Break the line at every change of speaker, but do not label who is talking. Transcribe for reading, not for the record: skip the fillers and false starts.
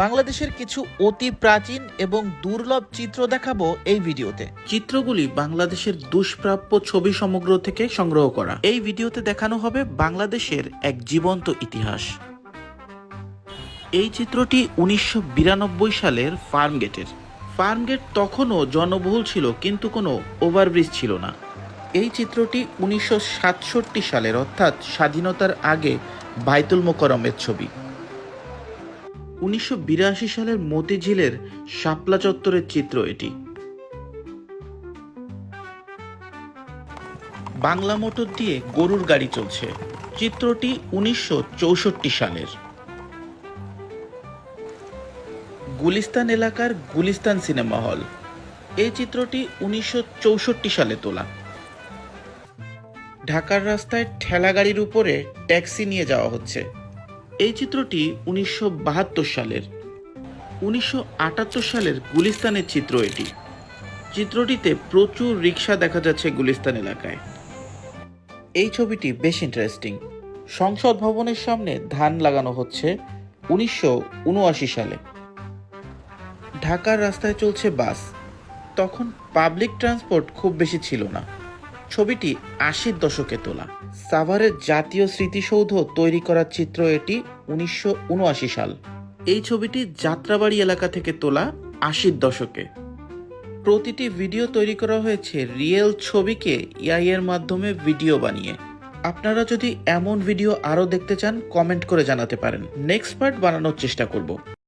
বাংলাদেশের কিছু অতি প্রাচীন এবং দুর্লভ চিত্র দেখাবো এই ভিডিওতে। চিত্রগুলি বাংলাদেশের দুষ্প্রাপ্য ছবি সমগ্র থেকে সংগ্রহ করা। এই ভিডিওতে দেখানো হবে বাংলাদেশের এক জীবন্ত ইতিহাস। এই চিত্রটি 1992 সালের ফার্মগেটের। ফার্মগেট তখনও জনবহুল ছিল, কিন্তু কোনো ওভারব্রিজ ছিল না। এই চিত্রটি 1967 সালের, অর্থাৎ স্বাধীনতার আগে বাইতুল মোকাররমের ছবি। 1982 সালের মতিঝিলের শাপলা চত্বরের চিত্র এটি। বাংলা মোটর দিয়ে গরুর গাড়ি চলছে। চিত্রটি 1964 সালের। গুলিস্তান এলাকার গুলিস্তান সিনেমা হল। এই চিত্রটি 1964 সালে তোলা। ঢাকার রাস্তায় ঠেলা গাড়ির উপরে ট্যাক্সি নিয়ে যাওয়া হচ্ছে। এই চিত্রটি 1972 সালের। 1978 সালের গুলিস্তানের চিত্র এটি। চিত্রটিতে প্রচুর রিক্সা দেখা যাচ্ছে গুলিস্তান এলাকায়। এই ছবিটি বেশ ইন্টারেস্টিং। সংসদ ভবনের সামনে ধান লাগানো হচ্ছে 1979 সালে। ঢাকার রাস্তায় চলছে বাস। তখন পাবলিক ট্রান্সপোর্ট খুব বেশি ছিল না। ছবিটি 80 দশকে তোলা। সাভারের জাতীয় স্মৃতিসৌধ তৈরি করার চিত্র এটি 1979 সাল। এই ছবিটি যাত্রাবাড়ি এলাকা থেকে তোলা 80 দশকে। প্রতিটি ভিডিও তৈরি করা হয়েছে রিয়েল ছবিকে এআই এর মাধ্যমে ভিডিও বানিয়ে। আপনারা যদি এমন ভিডিও আরও দেখতে চান, কমেন্ট করে জানাতে পারেন। নেক্সট পার্ট বানানোর চেষ্টা করব।